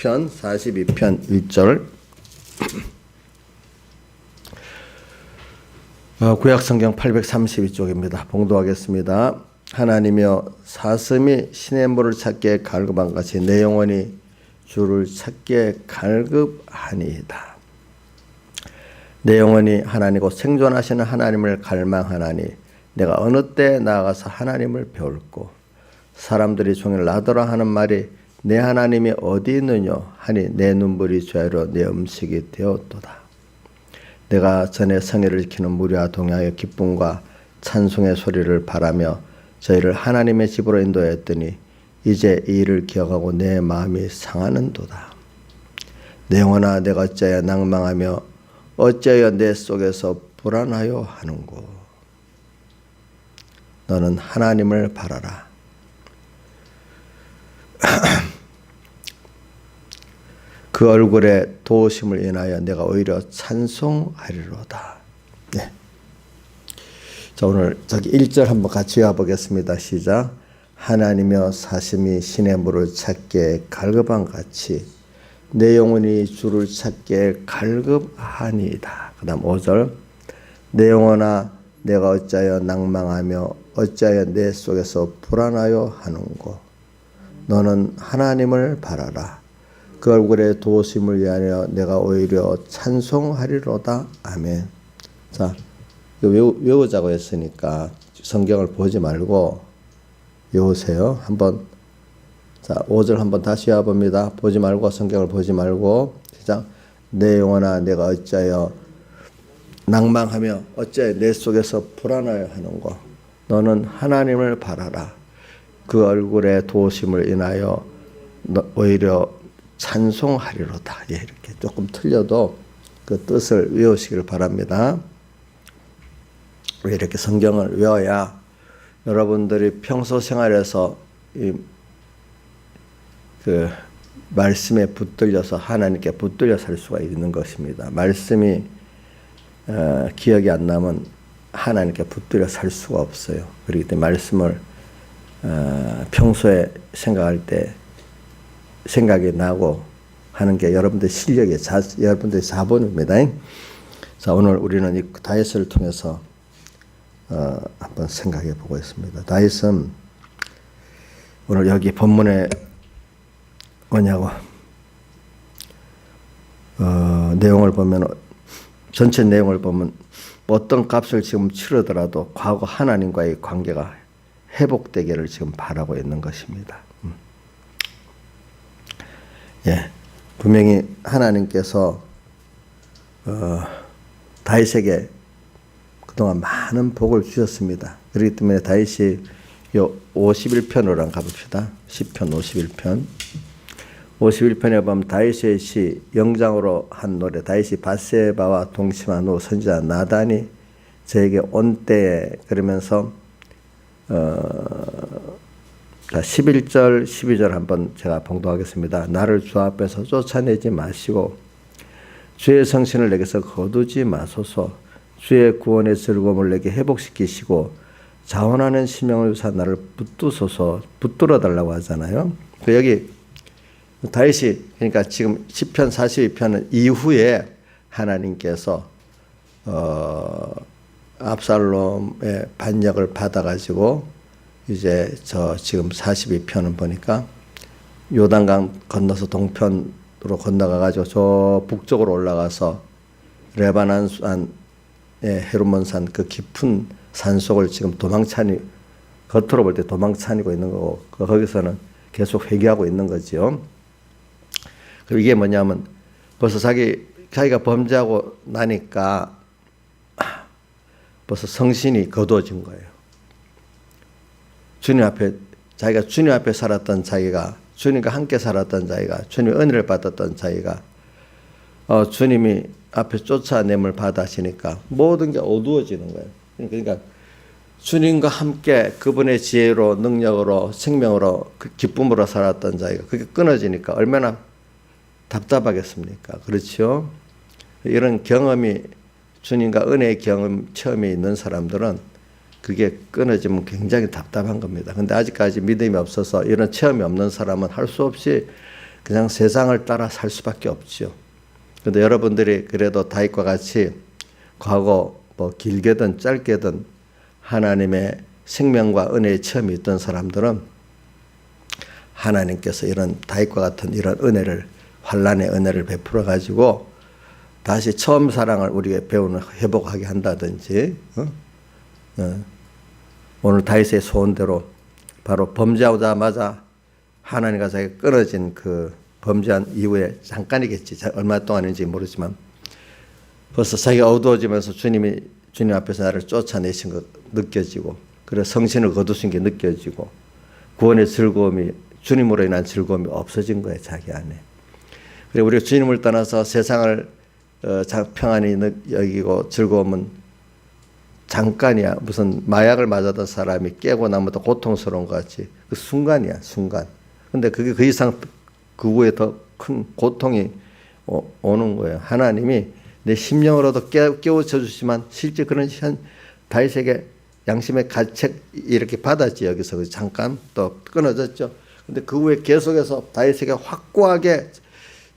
시편 42편 1절. 구약성경 832쪽입니다. 봉독하겠습니다. 하나님이여 사슴이 시냇물을 찾기에 갈급한 같이 내 영혼이 주를 찾기에 갈급하니이다. 내 영혼이 하나님 곧 생존하시는 하나님을 갈망하나니 내가 어느 때 나아가서 하나님을 배울고 사람들이 종일 나더라 하는 말이 내 하나님이 어디 있느냐 하니 내 눈물이 죄로 내 음식이 되었도다. 내가 전에 성회를 지키는 무리와 동행하여 기쁨과 찬송의 소리를 바라며 저희를 하나님의 집으로 인도했더니 이제 이 일을 기억하고 내 마음이 상하는도다. 내 영혼아 내가 어찌하여 낭망하며 어찌하여 내 속에서 불안하여 하는고. 너는 하나님을 바라라. 그 얼굴의 도우심을 인하여 내가 오히려 찬송하리로다. 네. 자, 오늘 저기 1절 한번 같이 외워보겠습니다. 시작. 하나님이여 사슴이 시냇물을 찾기에 갈급한 같이 내 영혼이 주를 찾기에 갈급하니이다. 그 다음 5절. 내 영혼아 내가 어찌하여 낭망하며 어찌하여 내 속에서 불안하여 하는고. 너는 하나님을 바라라. 그 얼굴의 도우심을 위하여 내가 오히려 찬송하리로다. 아멘. 자, 외우자고 했으니까 성경을 보지 말고 외우세요. 한번. 자, 5절 한번 다시 외워봅니다. 보지 말고, 성경을 보지 말고. 시작. 내 영혼아 내가 어찌하여 낭망하며 어찌하여 내 속에서 불안하여 하는고. 너는 하나님을 바라라. 그 얼굴의 도우심을 인하여 오히려 찬송하리로다. 예, 이렇게 조금 틀려도 그 뜻을 외우시길 바랍니다. 왜 이렇게 성경을 외워야 여러분들이 평소 생활에서 그 말씀에 붙들려서 하나님께 붙들려 살 수가 있는 것입니다. 말씀이 기억이 안 나면 하나님께 붙들려 살 수가 없어요. 그렇기 때문에 말씀을 평소에 생각할 때 생각이 나고 하는 게 여러분들 실력의 여러분들의 자본입니다. 자, 오늘 우리는 이 다윗을 통해서 한번 생각해 보고 있습니다. 다윗은 오늘 여기 본문에 뭐냐고 내용을 보면 전체 내용을 보면 어떤 값을 지금 치르더라도 과거 하나님과의 관계가 회복되기를 지금 바라고 있는 것입니다. 예, 분명히 하나님께서 다윗에게 그동안 많은 복을 주셨습니다. 그렇기 때문에 다윗이 요 51편으로 한번 가봅시다. 시편 51편. 51편에 보면 다윗의 시 영장으로 한 노래. 다윗이 밧세바와 동침한 후 선지자 나단이 저에게 온 때에 그러면서 자, 11절 12절 한번 제가 봉독하겠습니다. 나를 주 앞에서 쫓아내지 마시고 주의 성신을 내게서 거두지 마소서. 주의 구원의 즐거움을 내게 회복시키시고 자원하는 심령을 주사 나를 붙드소서. 붙들어 달라고 하잖아요. 여기 다윗이 그러니까 지금 시편 42편은 이후에 하나님께서 압살롬의 반역을 받아가지고 이제 저 지금 42편은 보니까 요단강 건너서 동편으로 건너가가지고 저 북쪽으로 올라가서 레바논 산, 헤르몬산 그 깊은 산속을 지금 겉으로 볼 때 도망차니고 있는 거고 거기서는 계속 회개하고 있는 거죠. 그리고 이게 뭐냐면 벌써 자기가 범죄하고 나니까 벌써 성신이 거두어진 거예요. 자기가 주님 앞에 살았던 자기가, 주님과 함께 살았던 자기가, 주님의 은혜를 받았던 자기가, 주님이 앞에 쫓아냄을 받으시니까 모든 게 어두워지는 거예요. 그러니까 주님과 함께 그분의 지혜로, 능력으로, 생명으로, 그 기쁨으로 살았던 자기가 그게 끊어지니까 얼마나 답답하겠습니까? 그렇죠? 이런 경험이, 주님과 은혜의 체험이 있는 사람들은 그게 끊어지면 굉장히 답답한 겁니다. 근데 아직까지 믿음이 없어서 이런 체험이 없는 사람은 할 수 없이 그냥 세상을 따라 살 수밖에 없죠. 그런데 여러분들이 그래도 다윗과 같이 과거 뭐 길게든 짧게든 하나님의 생명과 은혜의 체험이 있던 사람들은 하나님께서 이런 다윗과 같은 이런 은혜를, 환난의 은혜를 베풀어 가지고 다시 처음 사랑을 우리에게 배우는, 회복하게 한다든지, 오늘 다윗의 소원대로 바로 범죄하자마자 하나님과 자기가 끊어진 그 범죄한 이후에 잠깐이겠지, 얼마 동안인지 모르지만 벌써 자기가 어두워지면서 주님 앞에서 나를 쫓아내신 것 느껴지고, 그래 성신을 거두신 게 느껴지고, 구원의 즐거움이, 주님으로 인한 즐거움이 없어진 거예요, 자기 안에. 그리고 우리가 주님을 떠나서 세상을 평안히 여기고 즐거움은 잠깐이야. 무슨 마약을 맞았던 사람이 깨고 나면 더 고통스러운 것 같이 그 순간이야, 순간. 근데 그게 그 이상 그 후에 더 큰 고통이 오는 거예요. 하나님이 내 심령으로도 깨우쳐 주시지만 실제 그런 다윗에게 양심의 가책 이렇게 받았지. 여기서 잠깐 또 끊어졌죠. 근데 그 후에 계속해서 다윗에게 확고하게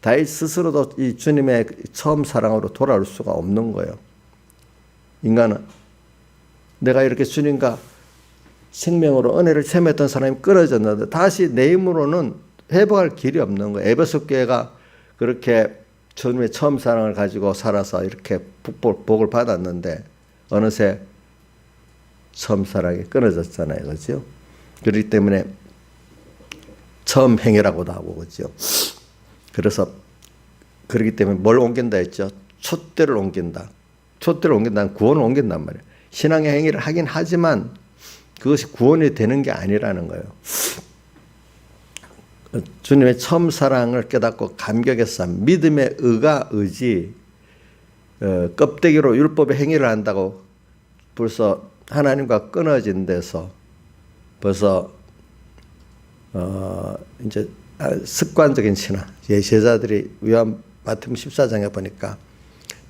다윗 스스로도 이 주님의 처음 사랑으로 돌아올 수가 없는 거예요. 인간은 내가 이렇게 주님과 생명으로 은혜를 체험했던 사람이 끊어졌는데 다시 내 힘으로는 회복할 길이 없는 거예요. 에베소 교회가 그렇게 주님의 처음 사랑을 가지고 살아서 이렇게 복을 받았는데 어느새 처음 사랑이 끊어졌잖아요. 그렇죠? 그렇기 때문에 처음 행위라고도 하고, 그렇죠? 그래서 그렇기 때문에 뭘 옮긴다 했죠? 촛대를 옮긴다. 촛대를 옮긴다는 구원을 옮긴단 말이에요. 신앙의 행위를 하긴 하지만 그것이 구원이 되는 게 아니라는 거예요. 주님의 처음 사랑을 깨닫고 감격해서 믿음의 의가 의지, 껍데기로 율법의 행위를 한다고 벌써 하나님과 끊어진 데서 벌써 이제 습관적인 신앙, 제자들이 요한복음 14장에 보니까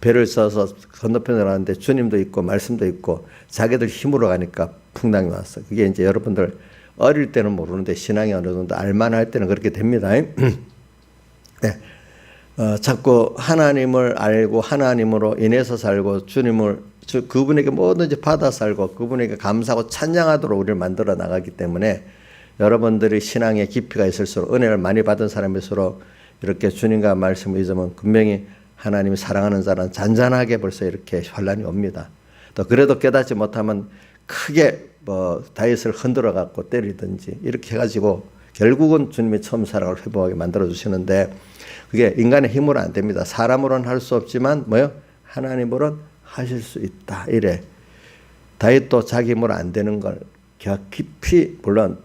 배를 써서 건너편으로 가는데 주님도 있고 말씀도 있고 자기들 힘으로 가니까 풍랑이 왔어. 그게 이제 여러분들 어릴 때는 모르는데 신앙이 어느 정도 알만할 때는 그렇게 됩니다. 네. 자꾸 하나님을 알고 하나님으로 인해서 살고 그분에게 뭐든지 받아 살고 그분에게 감사하고 찬양하도록 우리를 만들어 나가기 때문에 여러분들이 신앙의 깊이가 있을수록 은혜를 많이 받은 사람일수록 이렇게 주님과 말씀을 잊으면 분명히 하나님이 사랑하는 자는 잔잔하게 벌써 이렇게 환난이 옵니다. 또 그래도 깨닫지 못하면 크게 다윗을 흔들어 갖고 때리든지 이렇게 해가지고 결국은 주님의 처음 사랑을 회복하게 만들어 주시는데 그게 인간의 힘으로 안 됩니다. 사람으로는 할 수 없지만 하나님으로는 하실 수 있다. 이래. 다윗도 자기 힘으로 안 되는 걸 깊이, 물론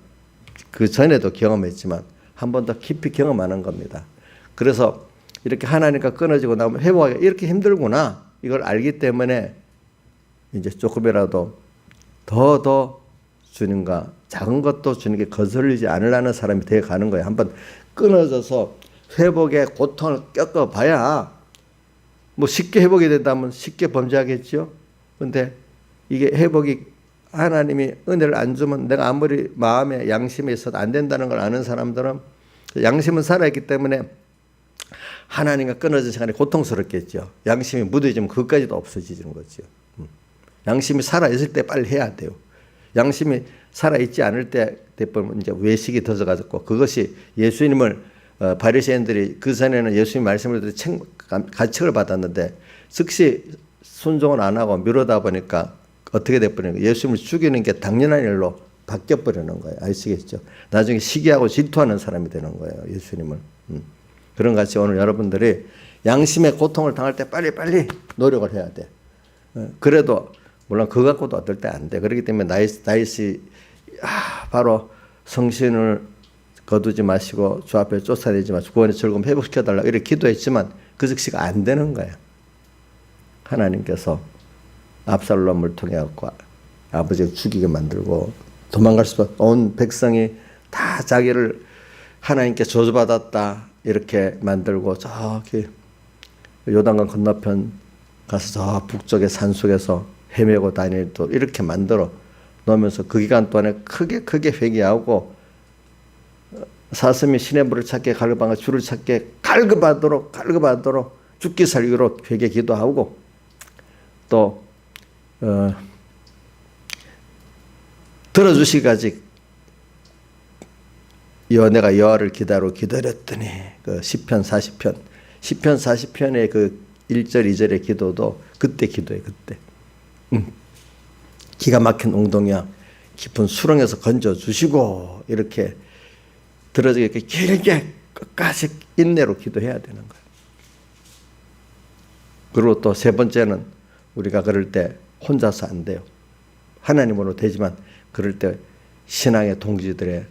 그 전에도 경험했지만 한 번 더 깊이 경험하는 겁니다. 그래서 이렇게 하나님과 끊어지고 나면 회복하기가 이렇게 힘들구나 이걸 알기 때문에 이제 조금이라도 더 주님과 작은 것도 주님께 거슬리지 않으려는 사람이 되어 가는 거예요. 한번 끊어져서 회복의 고통을 겪어봐야 뭐 쉽게 회복이 된다면 쉽게 범죄하겠죠. 그런데 이게 회복이 하나님이 은혜를 안 주면 내가 아무리 마음에 양심에 있어도 안 된다는 걸 아는 사람들은 양심은 살아있기 때문에 하나님과 끊어진 시간이 고통스럽겠죠. 양심이 무뎌지면 그것까지도 없어지는 거죠. 양심이 살아있을 때 빨리 해야 돼요. 양심이 살아있지 않을 때 대부분 이제 외식이 터져가지고 그것이 예수님을 바리새인들이 그 전에는 예수님 말씀을 듣고 가책을 받았는데 즉시 순종을 안 하고 미루다 보니까 어떻게 돼버리는 거예요? 예수님을 죽이는 게 당연한 일로 바뀌어버리는 거예요. 아시겠죠? 나중에 시기하고 질투하는 사람이 되는 거예요. 예수님을. 그런 것 같이 오늘 여러분들이 양심의 고통을 당할 때 빨리빨리 노력을 해야 돼. 그래도 물론 그거 갖고도 어떨 때 안 돼. 그렇기 때문에 다윗이 바로 성신을 거두지 마시고 주 앞에 쫓아내지 마시고 구원의 즐거움 회복시켜달라고 이렇게 기도했지만 그 즉시가 안 되는 거예요. 하나님께서 압살롬을 통해 갖고 아버지를 죽이게 만들고 도망갈 수밖에 온 백성이 다 자기를 하나님께 저주받았다 이렇게 만들고 저기 요단강 건너편 가서 저 북쪽의 산속에서 헤매고 다닐 또 이렇게 만들어 놓으면서 그 기간 동안에 크게 회개하고 사슴이 시냇물을 찾게 갈급한 것 주를 찾게 갈급하도록 죽기 살기로 회개 기도하고 또 들어주시기까지 내가 여호와를 기다렸더니 그 시편 40편의 그 1절 2절의 기도도 그때 기도해 그때. 기가 막힌 웅덩이와 깊은 수렁에서 건져주시고 이렇게 들어지게 길게 끝까지 인내로 기도해야 되는 거예요. 그리고 또 세 번째는 우리가 그럴 때 혼자서 안 돼요. 하나님으로 되지만 그럴 때 신앙의 동지들의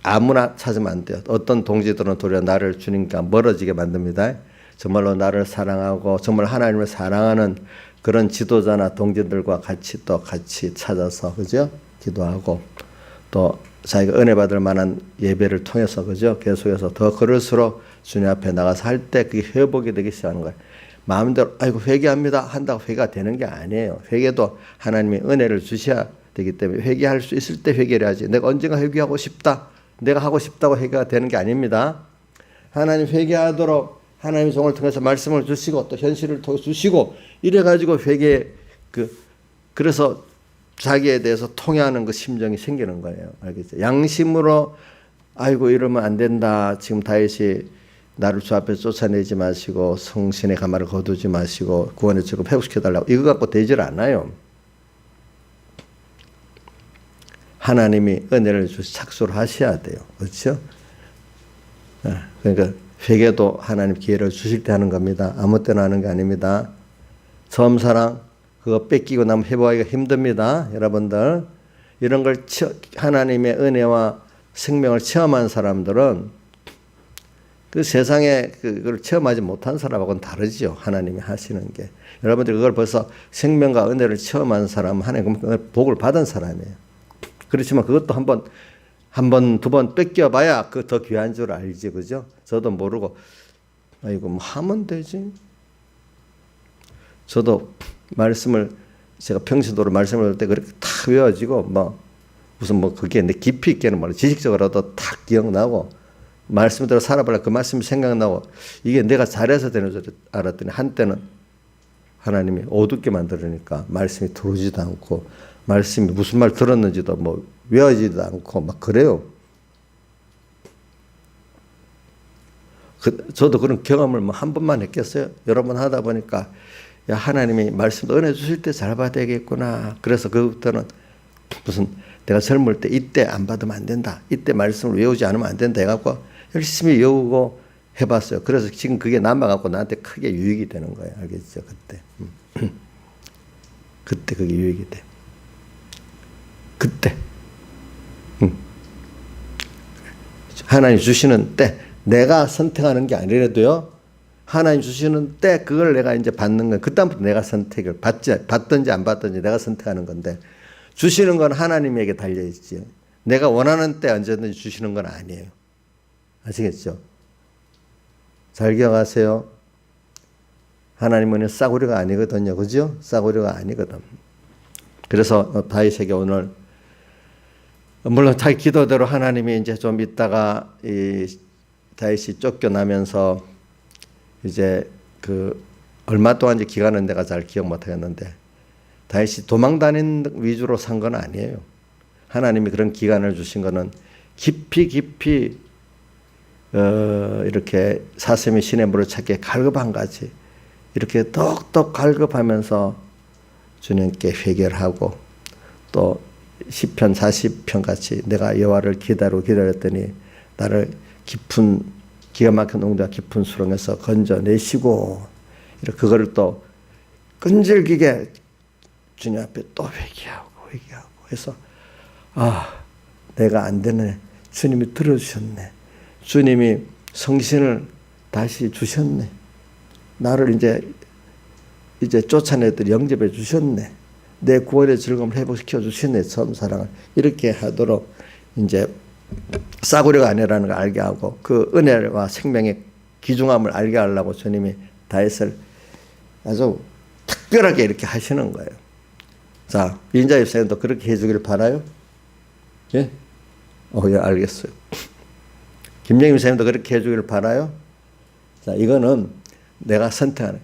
아무나 찾으면 안 돼요. 어떤 동지들은 도리어 나를 주님과 멀어지게 만듭니다. 정말로 나를 사랑하고 정말 하나님을 사랑하는 그런 지도자나 동지들과 같이 찾아서 그죠? 기도하고 또 자기가 은혜 받을 만한 예배를 통해서 그죠? 계속해서 더 그럴수록 주님 앞에 나가서 할 때 그게 회복이 되기 시작하는 거예요. 마음대로 아이고 회개합니다 한다고 회개가 되는 게 아니에요. 회개도 하나님이 은혜를 주셔야 되기 때문에 회개할 수 있을 때 회개를 하지. 내가 언젠가 회개하고 싶다. 내가 하고 싶다고 회개가 되는 게 아닙니다. 하나님 회개하도록 하나님의 종을 통해서 말씀을 주시고 또 현실을 통해 주시고 이래가지고 그래서 자기에 대해서 통회하는 그 심정이 생기는 거예요. 알겠죠? 양심으로 아이고 이러면 안 된다. 지금 다윗이 나를 주 앞에 쫓아내지 마시고 성신의 가마를 거두지 마시고 구원의 축을 회복시켜달라고 이거 갖고 되질 않아요. 하나님이 은혜를 주시 착수를 하셔야 돼요. 그렇죠? 그러니까 회개도 하나님 기회를 주실 때 하는 겁니다. 아무 때나 하는 게 아닙니다. 처음 사랑 그거 뺏기고 나면 회복하기가 힘듭니다. 여러분들 이런 걸 하나님의 은혜와 생명을 체험한 사람들은 그 세상에 그걸 체험하지 못한 사람하고는 다르죠. 하나님이 하시는 게. 여러분들 그걸 벌써 생명과 은혜를 체험한 사람은 하나님 복을 받은 사람이에요. 그렇지만 그것도 한 번, 두 번 뺏겨봐야 그 더 귀한 줄 알지, 그죠? 저도 모르고, 아이고, 뭐 하면 되지. 저도 제가 평신도로 말씀을 할 때 그렇게 탁 외워지고, 무슨 그게 내 깊이 있게는 말이야. 지식적으로도 탁 기억나고, 말씀대로 살아보려 그 말씀이 생각나고, 이게 내가 잘해서 되는 줄 알았더니, 한때는 하나님이 어둡게 만들으니까 말씀이 들어오지도 않고, 말씀이 무슨 말 들었는지도 외워지도 않고 막 그래요. 저도 그런 경험을 한 번만 했겠어요. 여러 번 하다 보니까 야 하나님이 말씀 은혜 주실 때 잘 받아야겠구나. 그래서 그때는 무슨 내가 젊을 때 이때 안 받으면 안 된다. 이때 말씀을 외우지 않으면 안 된다 해갖고 열심히 외우고 해봤어요. 그래서 지금 그게 남아갖고 나한테 크게 유익이 되는 거예요. 알겠죠? 그때 그게 유익이 돼. 그때 하나님 주시는 때 내가 선택하는 게 아니라도요 하나님 주시는 때 그걸 내가 이제 받는 건 그다음부터 내가 선택을 받든지 안 받든지 내가 선택하는 건데 주시는 건 하나님에게 달려있지 내가 원하는 때 언제든지 주시는 건 아니에요. 아시겠죠? 잘 기억하세요. 하나님은 싸구려가 아니거든요. 그죠? 싸구려가 아니거든. 그래서 다윗에게 오늘 물론 자기 기도대로 하나님이 이제 좀 있다가 이 다윗이 쫓겨나면서 이제 얼마 동안 이제 기간은 내가 잘 기억 못 하겠는데 다윗이 도망 다닌 위주로 산 건 아니에요. 하나님이 그런 기간을 주신 거는 깊이 이렇게 사슴이 시냇물을 찾게 갈급한 같이 이렇게 똑똑 갈급하면서 주님께 회개를 하고 또 시편 40편 같이 내가 여호와를 기다렸더니 나를 기가 막힌 웅덩이와 깊은 수렁에서 건져내시고 이렇게 그거를 또 끈질기게 주님 앞에 또 회개하고 해서 내가 안 되네. 주님이 들어주셨네. 주님이 성신을 다시 주셨네. 나를 이제 쫓아내더니 영접해 주셨네. 내 구원의 즐거움을 회복시켜 주셨네. 처음 사랑을 이렇게 하도록 이제 싸구려가 아니라는 걸 알게 하고 그 은혜와 생명의 귀중함을 알게 하려고 주님이 다윗을 아주 특별하게 이렇게 하시는 거예요. 자, 인자 입사님도 그렇게 해주기를 바라요? 예? 예, 알겠어요. 김영임 선생님도 그렇게 해주기를 바라요. 자, 이거는 내가 선택하는,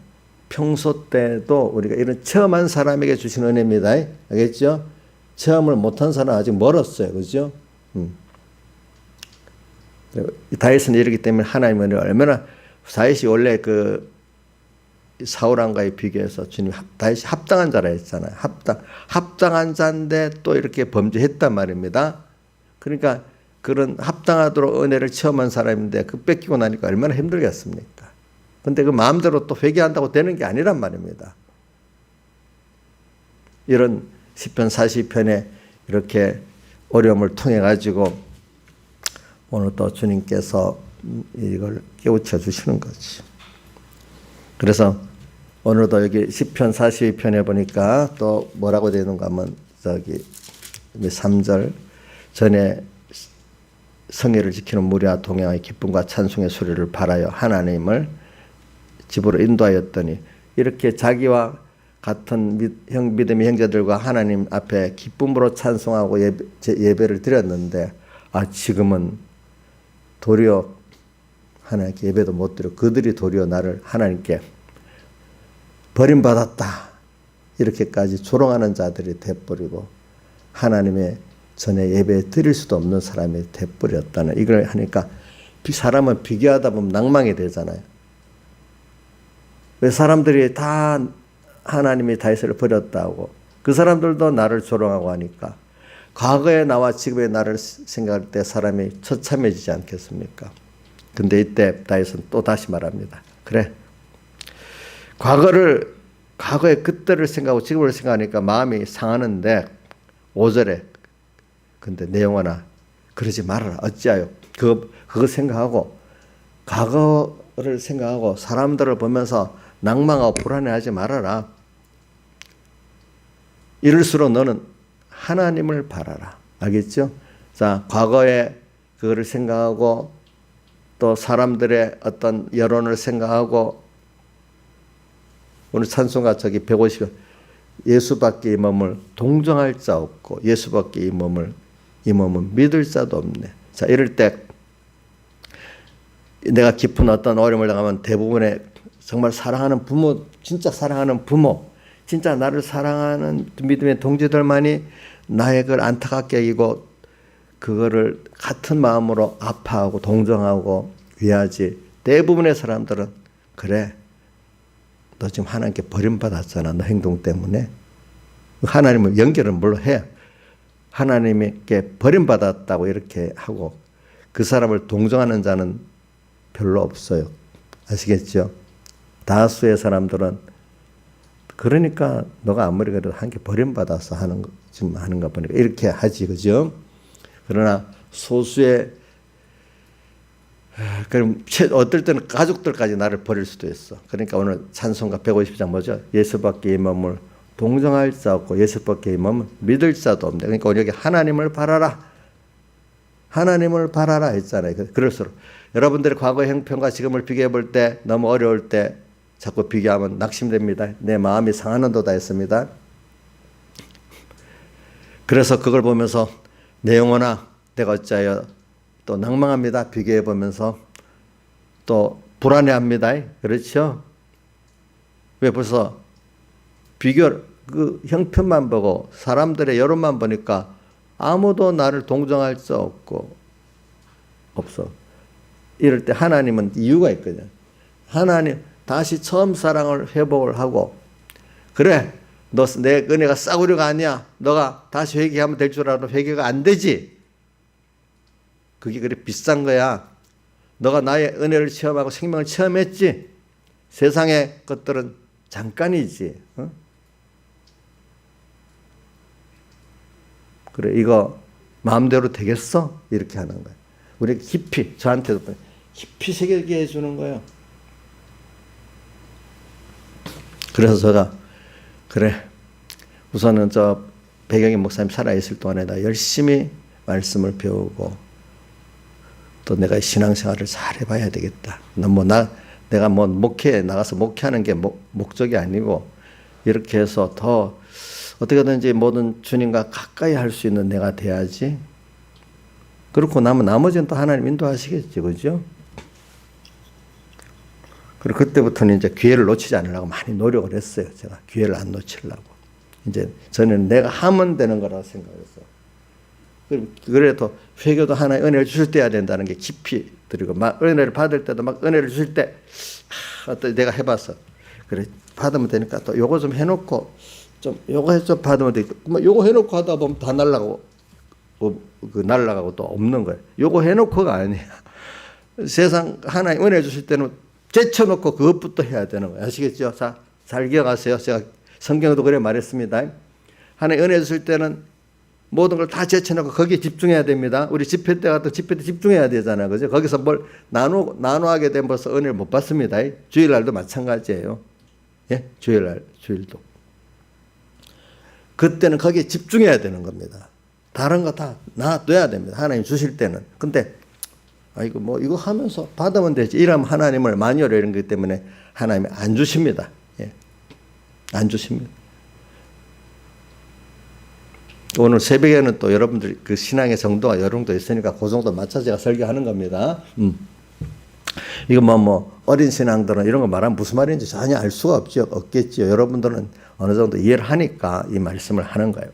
평소 때도 우리가 이런 체험한 사람에게 주신 은혜입니다. 알겠죠? 체험을 못한 사람은 아직 멀었어요. 그죠? 다윗은 이러기 때문에 하나님의 은혜가 얼마나, 다윗이 원래 그 사울왕과의 비교해서 주님 다윗이 합당한 자라 했잖아요. 합당한 자인데 또 이렇게 범죄했단 말입니다. 그러니까 그런 합당하도록 은혜를 체험한 사람인데 그 뺏기고 나니까 얼마나 힘들겠습니까? 근데 그 마음대로 또 회개한다고 되는 게 아니란 말입니다. 이런 시편 40편에 이렇게 어려움을 통해 가지고 오늘 또 주님께서 이걸 깨우쳐 주시는 거지. 그래서 오늘도 여기 시편 42편에 보니까 또 뭐라고 되는가 하면 저기 3절 전에 성회를 지키는 무리와 동행하여 기쁨과 찬송의 소리를 발하여 하나님을 집으로 인도하였더니, 이렇게 자기와 같은 믿음의 형제들과 하나님 앞에 기쁨으로 찬송하고 예배를 드렸는데, 지금은 도리어 하나님께 예배도 못 드려 그들이 도리어 나를 하나님께 버림받았다 이렇게까지 조롱하는 자들이 돼버리고 하나님의 전에 예배 드릴 수도 없는 사람이 돼버렸다는, 이걸 하니까 사람은 비교하다 보면 낭망이 되잖아요. 왜 사람들이 다 하나님이 다윗을 버렸다고, 그 사람들도 나를 조롱하고 하니까 과거의 나와 지금의 나를 생각할 때 사람이 처참해지지 않겠습니까? 근데 이때 다윗은 또 다시 말합니다. 그래, 과거의 그때를 생각하고 지금을 생각하니까 마음이 상하는데 5절에 근데 내 영혼아 그러지 말아라. 어찌하여 그거 생각하고 과거를 생각하고 사람들을 보면서 낭망하고 불안해하지 말아라. 이럴수록 너는 하나님을 바라라. 알겠죠? 자, 과거에 그거를 생각하고 또 사람들의 어떤 여론을 생각하고, 오늘 찬송가 저기 150 예수밖에 이 몸을 동정할 자 없고 예수밖에 이 몸은 믿을 자도 없네. 자, 이럴 때 내가 깊은 어떤 어려움을 당하면 대부분의 정말 사랑하는 부모, 진짜 사랑하는 부모, 진짜 나를 사랑하는 믿음의 동지들만이 나의 그걸 안타깝게 여기고 그거를 같은 마음으로 아파하고 동정하고 위하지, 대부분의 사람들은 그래 너 지금 하나님께 버림받았잖아. 너 행동 때문에. 하나님을 연결을 물론 해. 하나님께 버림받았다고 이렇게 하고 그 사람을 동정하는 자는 별로 없어요. 아시겠죠? 다수의 사람들은 그러니까 너가 아무리 그래도 하나님께 버림받아서 지금 하는 거 보니까 이렇게 하지. 그죠? 그러나 소수의, 그럼 어떨 때는 가족들까지 나를 버릴 수도 있어. 그러니까 오늘 찬송가 150장 뭐죠? 예수밖에 이 몸을 동정할 자 없고 예수밖에 이 몸을 믿을 자도 없네. 그러니까 여기 하나님을 바라라. 하나님을 바라라 했잖아요. 그럴수록 여러분들의 과거의 형편과 지금을 비교해 볼 때 너무 어려울 때 자꾸 비교하면 낙심됩니다. 내 마음이 상하는도다 했습니다. 그래서 그걸 보면서 내 영혼아 내가 어찌하여 또 낭망합니다. 비교해 보면서 또 불안해합니다. 그렇죠? 왜 벌써 그 형편만 보고 사람들의 여론만 보니까 아무도 나를 동정할 수 없어. 이럴 때 하나님은 이유가 있거든요. 하나님 다시 처음 사랑을 회복을 하고, 그래 너 내 은혜가 싸구려가 아니야. 너가 다시 회개하면 될 줄 알아도 회개가 안 되지. 그게 그래 비싼 거야. 너가 나의 은혜를 체험하고 생명을 체험했지. 세상의 것들은 잠깐이지. 그래 이거 마음대로 되겠어? 이렇게 하는 거야. 우리 깊이, 저한테도 깊이 새기게 해주는 거예요. 그래서 제가 그래 우선은 저 배경임 목사님 살아있을 동안에 나 열심히 말씀을 배우고 또 내가 신앙생활을 잘 해봐야 되겠다. 내가 목회에 나가서 목회하는 게 목적이 아니고 이렇게 해서 더 어떻게든지 모든 주님과 가까이 할 수 있는 내가 돼야지. 그렇고 나면 나머지는 또 하나님 인도하시겠죠. 그죠? 그리고 그때부터는 이제 기회를 놓치지 않으려고 많이 노력을 했어요. 제가 기회를 안 놓치려고. 이제 저는 내가 하면 되는 거라고 생각했어요. 그래도 회개도 하나의 은혜를 주실 때 해야 된다는 게 깊이 들이고, 막 은혜를 받을 때도 막 은혜를 주실 때, 어떤 내가 해봤어. 그래, 받으면 되니까 또 요거 좀 해놓고, 좀 요거 좀 받으면 되겠다. 요거 해놓고 하다 보면 다 날라가고, 날라가고 또 없는 거예요. 요거 해놓고가 아니야. 세상 하나의 은혜 주실 때는 제쳐놓고 그것부터 해야 되는 거예요. 아시겠죠? 자, 잘 기억하세요. 제가 성경에도 그래 말했습니다. 하나의 은혜 주실 때는 모든 걸 다 제쳐놓고 거기에 집중해야 됩니다. 우리 집회 때 같은 집회 때 집중해야 되잖아요. 그죠? 거기서 뭘 나누하게 되면 벌써 은혜를 못 받습니다. 주일날도 마찬가지예요. 예? 주일도. 그때는 거기에 집중해야 되는 겁니다. 다른 거 다 놔둬야 됩니다. 하나님 주실 때는. 근데, 아이고, 뭐, 이거 하면서 받으면 되지. 이러면 하나님을 많이 이런 것 때문에 하나님이 안 주십니다. 예. 안 주십니다. 오늘 새벽에는 또 여러분들 그 신앙의 정도가 여러 정도 있으니까 그 정도 맞춰 제가 설교하는 겁니다. 이거 뭐 어린 신앙들은 이런 거 말하면 무슨 말인지 전혀 알 수가 없겠죠. 여러분들은 어느 정도 이해를 하니까 이 말씀을 하는 거예요.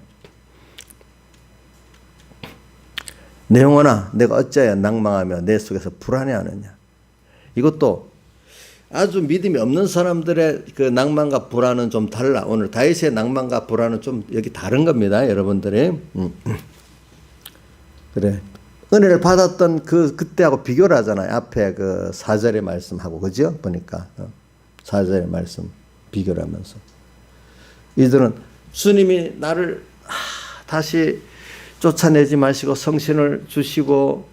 내 영혼아, 내가 어찌하여 낭망하며 내 속에서 불안해하느냐. 이것도 아주 믿음이 없는 사람들의 그 낭만과 불안은 좀 달라. 오늘 다윗의 낭만과 불안은 좀 여기 다른 겁니다, 여러분들이. 그래. 은혜를 받았던 그때하고 비교를 하잖아요. 앞에 그 4절의 말씀하고, 그죠? 보니까. 4절의 말씀 비교를 하면서. 이들은 주님이 나를 다시 쫓아내지 마시고 성신을 주시고,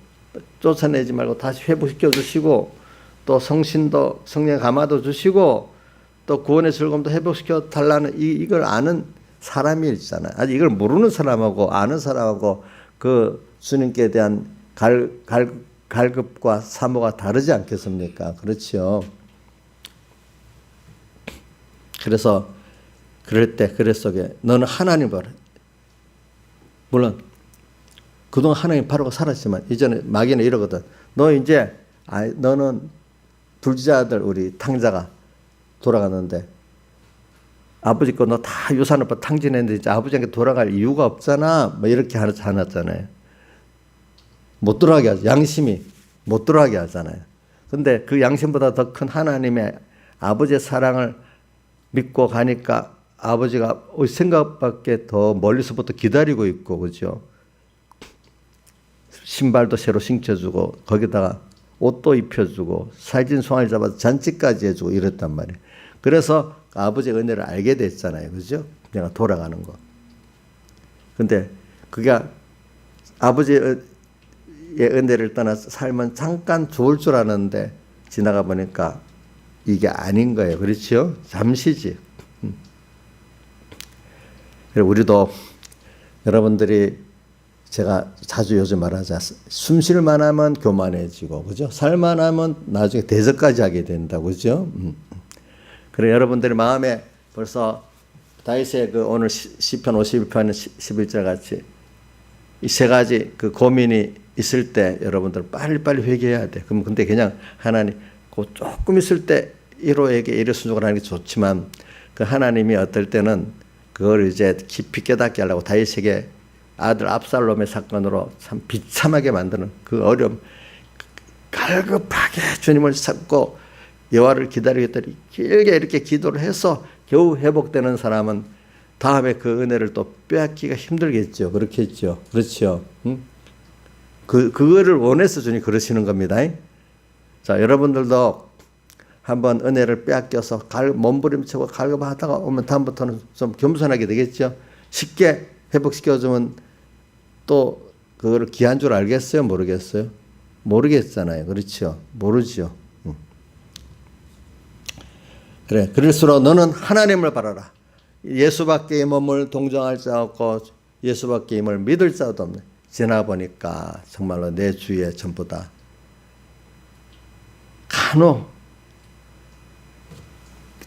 쫓아내지 말고 다시 회복시켜 주시고, 또 성신도 성령 감화도 주시고 또 구원의 즐거움도 회복시켜 달라는 이걸 아는 사람이 있잖아요. 아직 이걸 모르는 사람하고 아는 사람하고 그 주님께 대한 갈급과 사모가 다르지 않겠습니까? 그렇죠. 그래서 그럴 때 그래 속에 너는 하나님 봐라. 물론 그동안 하나님 바라고 살았지만 이제는 마귀는 이러거든. 너 이제 너는 둘째 아들 우리 탕자가 돌아갔는데 아버지 거 너 다 유산을 탕진했는데 이제 아버지한테 돌아갈 이유가 없잖아. 뭐 이렇게 하잖아요. 못 돌아가게 하죠. 양심이 못 돌아가게 하잖아요. 근데 그 양심보다 더 큰 하나님의 아버지의 사랑을 믿고 가니까 아버지가 생각밖에 더 멀리서부터 기다리고 있고, 그죠? 신발도 새로 신겨주고 거기다가 옷도 입혀주고 살찐 송아지 잡아서 잔치까지 해주고 이랬단 말이에요. 그래서 아버지의 은혜를 알게 됐잖아요. 그죠? 내가 돌아가는 거. 근데 그게 아버지의 은혜를 떠나 삶은 잠깐 좋을 줄 아는데 지나가 보니까 이게 아닌 거예요. 그렇죠? 잠시지. 우리도 여러분들이 제가 자주 요즘 말하자 숨 쉴만 하면 교만해지고, 그죠? 살만 하면 나중에 대적까지 하게 된다, 그죠? 그래 여러분들의 마음에 벌써 다윗의 그 오늘 시편 51편 11절 같이 이 세 가지 그 고민이 있을 때 여러분들 빨리빨리 회개해야 돼. 그럼 근데 그냥 하나님 그 조금 있을 때 1호에게 이래 순종을 하는 게 좋지만 그 하나님이 어떨 때는 그걸 이제 깊이 깨닫게 하려고 다윗에게 아들 압살롬의 사건으로 참 비참하게 만드는 그 어려움, 갈급하게 주님을 찾고 여호와를 기다리겠다니 길게 이렇게 기도를 해서 겨우 회복되는 사람은 다음에 그 은혜를 또 빼앗기가 힘들겠죠. 그렇겠죠. 그렇죠. 응? 그거를 원해서 주님 그러시는 겁니다. 자, 여러분들도 한번 은혜를 빼앗겨서 몸부림치고 갈급하다가 오면 다음부터는 좀 겸손하게 되겠죠. 쉽게 회복시켜주면 또 그거를 귀한 줄 알겠어요? 모르겠어요? 모르겠잖아요. 그렇죠? 모르죠. 그래. 그럴수록 너는 하나님을 바라라. 예수밖에 몸을 동정할 자 없고 예수밖에 임을 믿을 자도 없네. 지나보니까 정말로 내 주위에 전부 다 간혹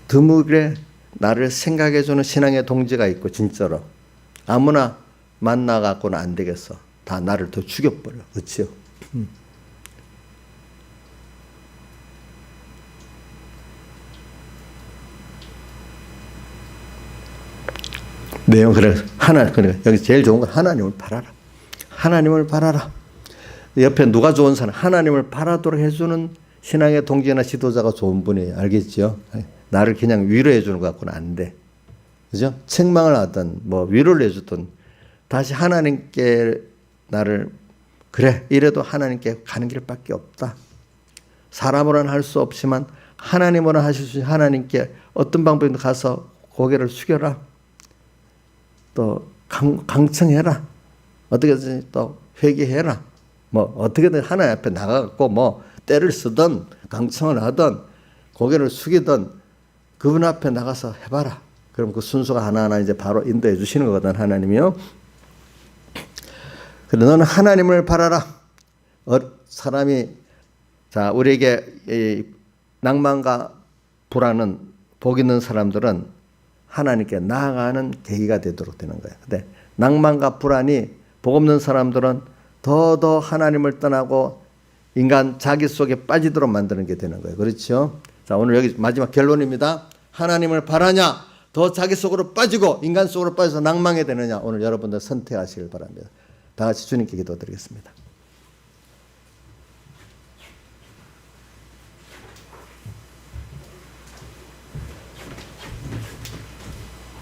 드물게 나를 생각해주는 신앙의 동지가 있고 진짜로 아무나 만나갖고는 안 되겠어. 다 나를 더 죽여버려. 그렇죠? 내용 그래. 그래. 여기 제일 좋은 건 하나님을 바라라. 하나님을 바라라. 옆에 누가 좋은 사람, 하나님을 바라도록 해주는 신앙의 동지나 지도자가 좋은 분이에요. 알겠죠? 나를 그냥 위로해 주는 것 같고는 안 돼. 그죠? 책망을 하든, 위로를 해주든, 다시 하나님께 나를, 그래, 이래도 하나님께 가는 길밖에 없다. 사람으로는 할 수 없지만, 하나님으로는 하실 수 있는 하나님께 어떤 방법이든 가서 고개를 숙여라. 또, 강청해라. 어떻게든 또 회개해라. 어떻게든 하나님 앞에 나가갖고 때를 쓰든 강청을 하든 고개를 숙이든 그분 앞에 나가서 해봐라. 그럼 그 순서가 하나하나 이제 바로 인도해 주시는 거거든, 하나님이요. 그래, 너는 하나님을 바라라. 사람이, 자, 우리에게 낭만과 불안은, 복 있는 사람들은 하나님께 나아가는 계기가 되도록 되는 거예요. 근데 낭만과 불안이 복 없는 사람들은 더 하나님을 떠나고 인간 자기 속에 빠지도록 만드는 게 되는 거예요. 그렇죠? 자, 오늘 여기 마지막 결론입니다. 하나님을 바라냐? 더 자기 속으로 빠지고 인간 속으로 빠져서 낭망해 되느냐? 오늘 여러분들 선택하시길 바랍니다. 다 같이 주님께 기도드리겠습니다.